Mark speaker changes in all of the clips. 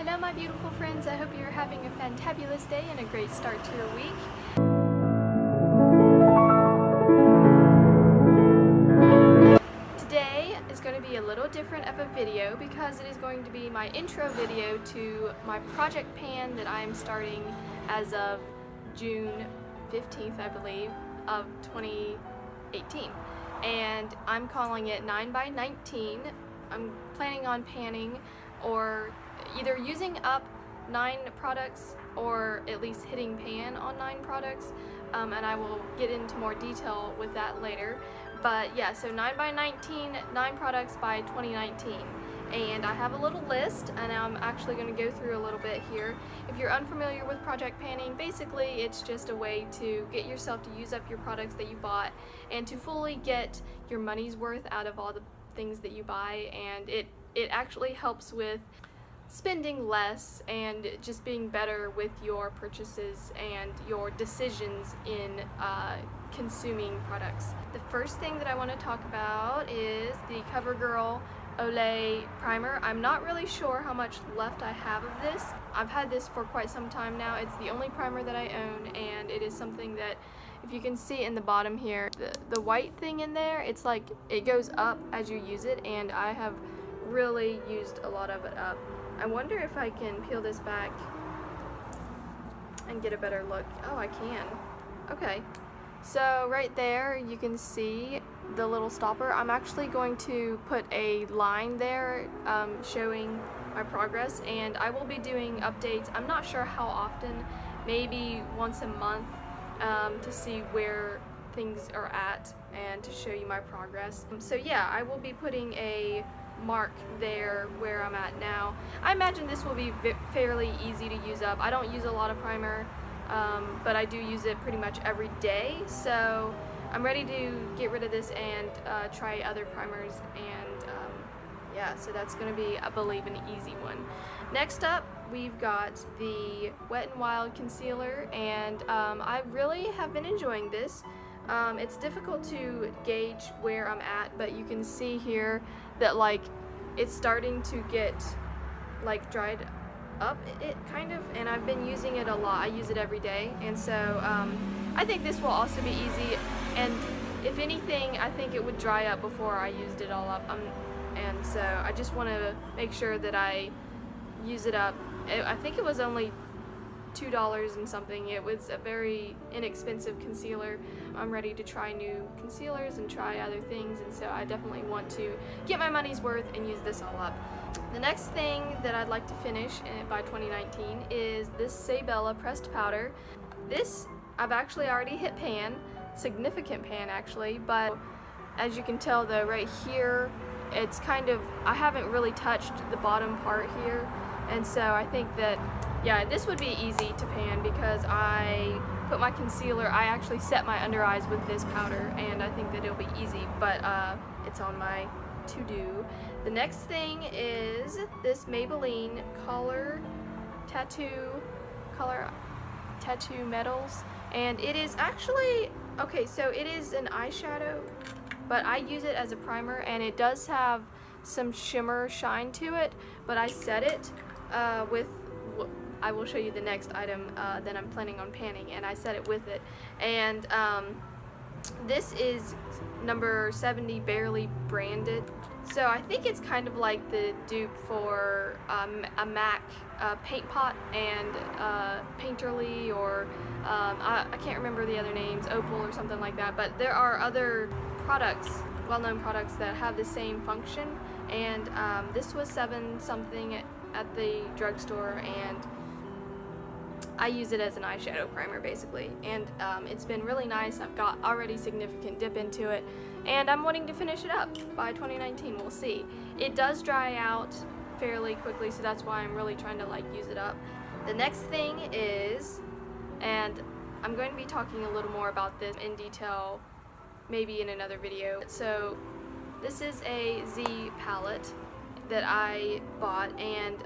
Speaker 1: Hello my beautiful friends, I hope you're having a fantabulous day and a great start to your week. Today is going to be a little different of a video because it is going to be my intro video to my project pan that I am starting as of June 15th, I believe, of 2018. And I'm calling it 9x19. I'm planning on panning or either using up 9 products or at least hitting pan on 9 products, and I will get into more detail with that later. But yeah, so 9x19, 9 products by 2019. And I have a little list, and I'm actually going to go through a little bit here. If you're unfamiliar with project panning, basically it's just a way to get yourself to use up your products that you bought and to fully get your money's worth out of all the things that you buy, and it actually helps with spending less and just being better with your purchases and your decisions in consuming products. The first thing that I want to talk about is the Covergirl Olay primer. I'm not really sure how much left I have of this. I've had this for quite some time now. It's the only primer that I own, and it is something that, if you can see in the bottom here, the white thing in there, it's like it goes up as you use it, and I have really used a lot of it up. I wonder if I can peel this back and get a better look. Oh, I can. Okay. So right there you can see the little stopper. I'm actually going to put a line there showing my progress, and I will be doing updates. I'm not sure how often, maybe once a month, to see where things are at and to show you my progress. So yeah, I will be putting a mark there where I'm at now. I imagine this will be fairly easy to use up. I don't use a lot of primer, but I do use it pretty much every day, so I'm ready to get rid of this and try other primers, and yeah, so that's going to be, I believe, an easy one. Next up, we've got the Wet n Wild concealer, and I really have been enjoying this. It's difficult to gauge where I'm at, but you can see here that like it's starting to get like dried up, it kind of, and I've been using it a lot. I use it every day, and so I think this will also be easy, and if anything, I think it would dry up before I used it all up, and so I just want to make sure that I use it up. I think it was only $2 and something. It was a very inexpensive concealer. I'm ready to try new concealers and try other things, and so I definitely want to get my money's worth and use this all up. The next thing that I'd like to finish by 2019 is this Maybelline pressed powder. This I've actually already hit pan, significant pan actually, but as you can tell though, right here it's kind of, I haven't really touched the bottom part here, and so I think that yeah, this would be easy to pan because I put my concealer, I actually set my under eyes with this powder, and I think that it'll be easy, but it's on my to-do. The next thing is this Maybelline color tattoo metals, and it is actually, okay, so it is an eyeshadow, but I use it as a primer, and it does have some shimmer shine to it, but I set it with, I will show you the next item that I'm planning on panning, and I set it with it, and this is number 70 Barely Branded. So I think it's kind of like the dupe for a MAC paint pot and Painterly, or I can't remember the other names, Opal or something like that, but there are other products, well-known products, that have the same function, and this was $7 something at the drugstore, and I use it as an eyeshadow primer basically, and it's been really nice. I've got already significant dip into it, and I'm wanting to finish it up by 2019. We'll see. It does dry out fairly quickly, so that's why I'm really trying to like use it up. The next thing is, and I'm going to be talking a little more about this in detail maybe in another video. So this is a Z palette that I bought, and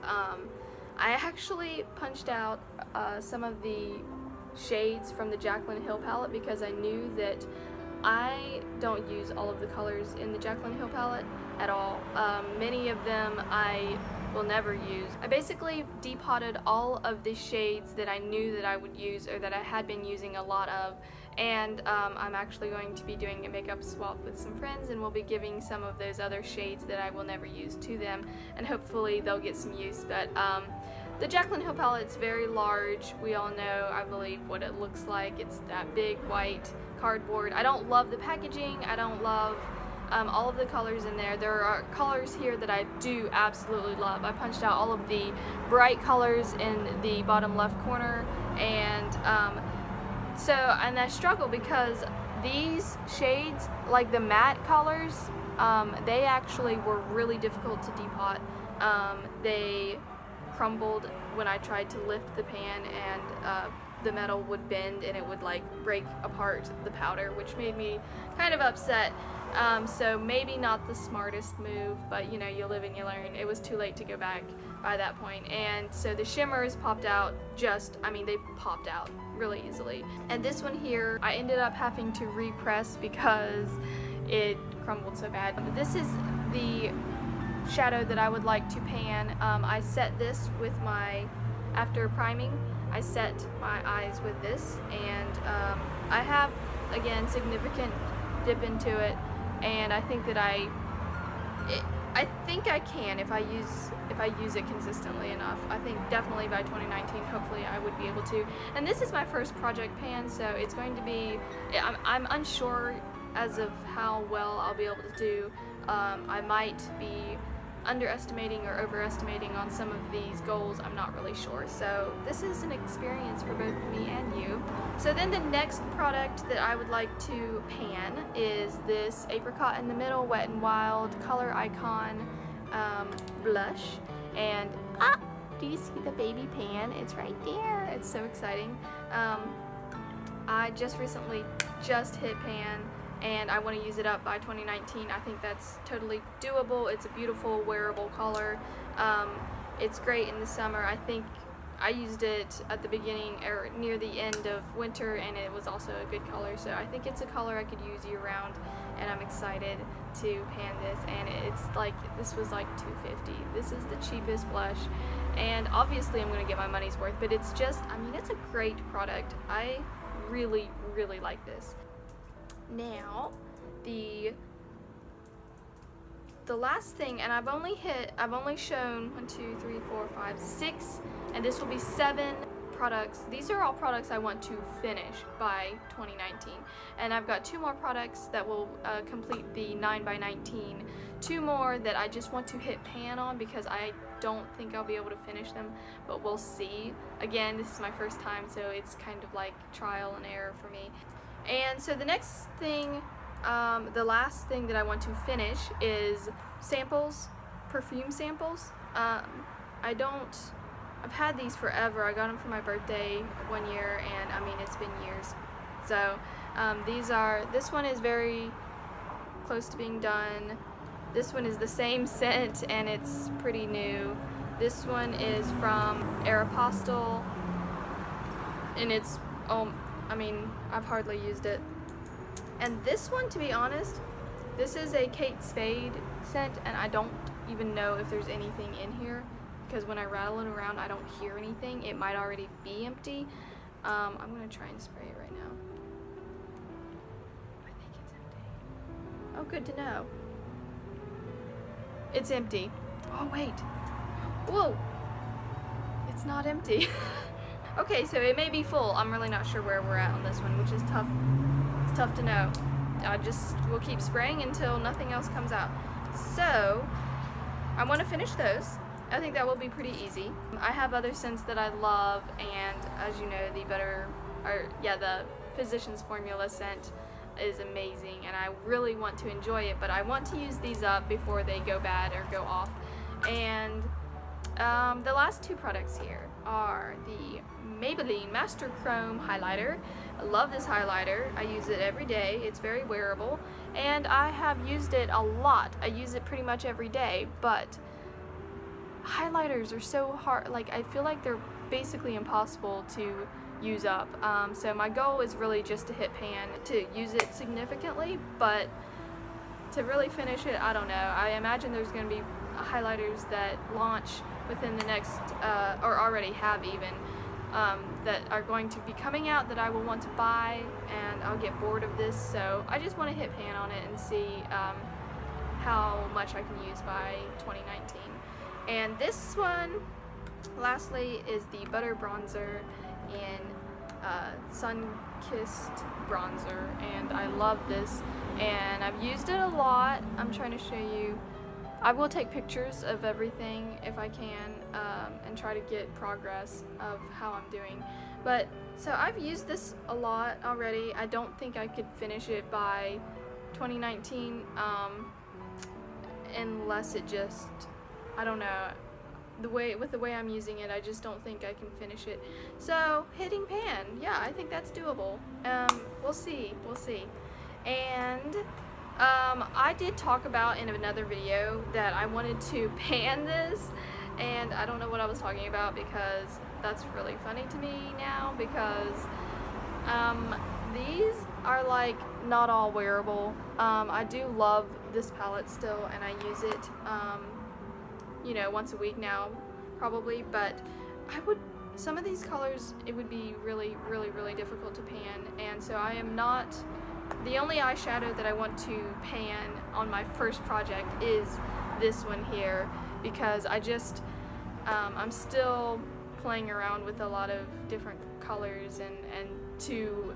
Speaker 1: I actually punched out some of the shades from the Jaclyn Hill palette because I knew that I don't use all of the colors in the Jaclyn Hill palette at all. Many of them I will never use. I basically depotted all of the shades that I knew that I would use or that I had been using a lot of, and I'm actually going to be doing a makeup swap with some friends, and we'll be giving some of those other shades that I will never use to them, and hopefully they'll get some use. But the Jaclyn Hill palette's very large. We all know, I believe, what it looks like. It's that big white cardboard. I don't love the packaging. I don't love all of the colors in there. There are colors here that I do absolutely love. I punched out all of the bright colors in the bottom left corner, and and I struggle because these shades, like the matte colors, they actually were really difficult to depot. They crumbled when I tried to lift the pan, and the metal would bend and it would like break apart the powder, which made me kind of upset. So maybe not the smartest move, but you know, you live and you learn. It was too late to go back by that point. And so the shimmers popped out they popped out really easily. And this one here, I ended up having to repress because it crumbled so bad. This is the shadow that I would like to pan. I set this with after priming, I set my eyes with this, and I have, again, significant dip into it, and I think that I think I can if I use it consistently enough. I think definitely by 2019, hopefully I would be able to. And this is my first project pan, so it's going to be, I'm unsure as of how well I'll be able to do. I might be underestimating or overestimating on some of these goals. I'm not really sure. So this is an experience for both me and you. So then the next product that I would like to pan is this Apricot in the Middle Wet n Wild Color Icon blush. And do you see the baby pan? It's right there. It's so exciting. I just recently hit pan, and I want to use it up by 2019. I think that's totally doable. It's a beautiful wearable color. It's great in the summer. I think I used it at the beginning or near the end of winter, and it was also a good color. So I think it's a color I could use year round, and I'm excited to pan this. And it's like, this was like $2.50. This is the cheapest blush, and obviously I'm going to get my money's worth, but it's just, it's a great product. I really, really like this. Now, the last thing, and I've only shown 1, 2, 3, 4, 5, 6, and this will be 7 products. These are all products I want to finish by 2019, and I've got 2 more products that will complete the 9 by 19. 2 more that I just want to hit pan on because I don't think I'll be able to finish them, but we'll see. Again, this is my first time, so it's kind of like trial and error for me. And so the next thing, the last thing that I want to finish is samples, perfume samples. I've had these forever. I got them for my birthday one year, and it's been years. So this one is very close to being done. This one is the same scent, and it's pretty new. This one is from Aeropostale, and it's, I've hardly used it. And this one, to be honest, this is a Kate Spade scent, and I don't even know if there's anything in here, because when I rattle it around, I don't hear anything. It might already be empty. I'm gonna try and spray it right now. I think it's empty. Oh, good to know. It's empty. Oh, wait. Whoa. It's not empty. Okay, so it may be full. I'm really not sure where we're at on this one, which is tough. It's tough to know. We'll keep spraying until nothing else comes out. So, I want to finish those. I think that will be pretty easy. I have other scents that I love, and as you know, the Physicians Formula scent is amazing, and I really want to enjoy it, but I want to use these up before they go bad or go off. And the last 2 products here are the Maybelline Master Chrome Highlighter. I love this highlighter. I use it every day. It's very wearable, and I have used it a lot. I use it pretty much every day, but highlighters are so hard. Like, I feel like they're basically impossible to use up. So my goal is really just to hit pan, to use it significantly, but to really finish it, I don't know. I imagine there's going to be highlighters that launch within the next, or already have even, that are going to be coming out that I will want to buy, and I'll get bored of this, so I just want to hit pan on it and see how much I can use by 2019. And this one, lastly, is the Butter Bronzer in Sun-Kissed Bronzer, and I love this, and I've used it a lot. I'm trying to show you. I will take pictures of everything if I can, and try to get progress of how I'm doing. But, so I've used this a lot already. I don't think I could finish it by 2019, unless it just, I don't know, with the way I'm using it, I just don't think I can finish it. So, hitting pan, yeah, I think that's doable. We'll see. And I did talk about in another video that I wanted to pan this, and I don't know what I was talking about, because that's really funny to me now, because these are like not all wearable. I do love this palette still, and I use it you know, once a week now probably, but some of these colors, it would be really difficult to pan, and so I am not, the only eyeshadow that I want to pan on my first project is this one here, because I just, I'm still playing around with a lot of different colors, and to,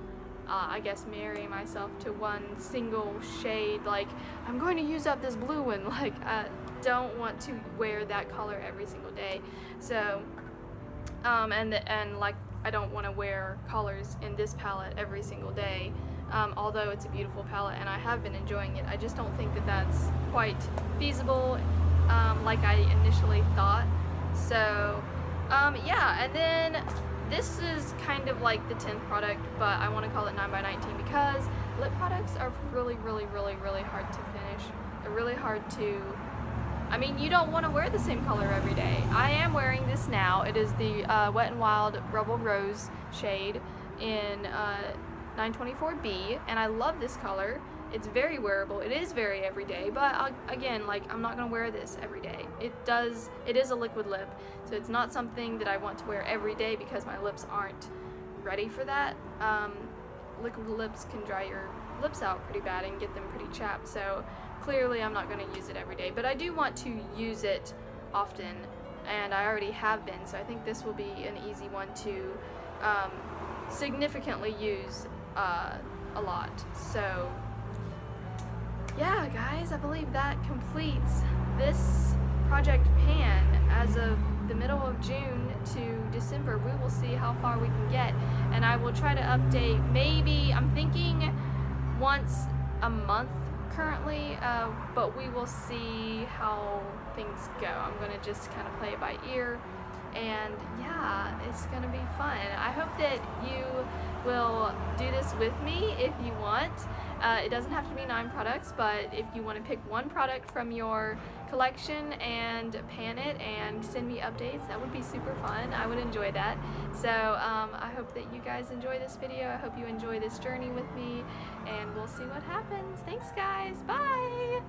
Speaker 1: I guess, marry myself to one single shade. Like, I'm going to use up this blue one, like, I don't want to wear that color every single day. So, and like, I don't want to wear colors in this palette every single day. Although it's a beautiful palette and I have been enjoying it, I just don't think that that's quite feasible, like I initially thought. So, yeah, and then this is kind of like the 10th product, but I want to call it 9x19 because lip products are really hard to finish. They're really hard to, I mean, you don't want to wear the same color every day. I am wearing this now. It is the Wet n Wild Rebel Rose shade in 924B, and I love this color. It's very wearable. It is very everyday, but again, like, I'm not gonna wear this every day. It is a liquid lip, so it's not something that I want to wear every day because my lips aren't ready for that. Liquid lips can dry your lips out pretty bad and get them pretty chapped, so clearly I'm not gonna use it every day, but I do want to use it often, and I already have been, so I think this will be an easy one to significantly use a lot. So yeah, guys, I believe that completes this project pan. As of the middle of June to December, we will see how far we can get, and I will try to update, maybe, I'm thinking once a month currently, but we will see how things go. I'm gonna just kind of play it by ear, and yeah, it's gonna be fun. I hope that you will do this with me if you want. It doesn't have to be 9 products, but if you want to pick one product from your collection and pan it and send me updates, that would be super fun. I would enjoy that. So I hope that you guys enjoy this video. I hope you enjoy this journey with me, and we'll see what happens. Thanks, guys. Bye!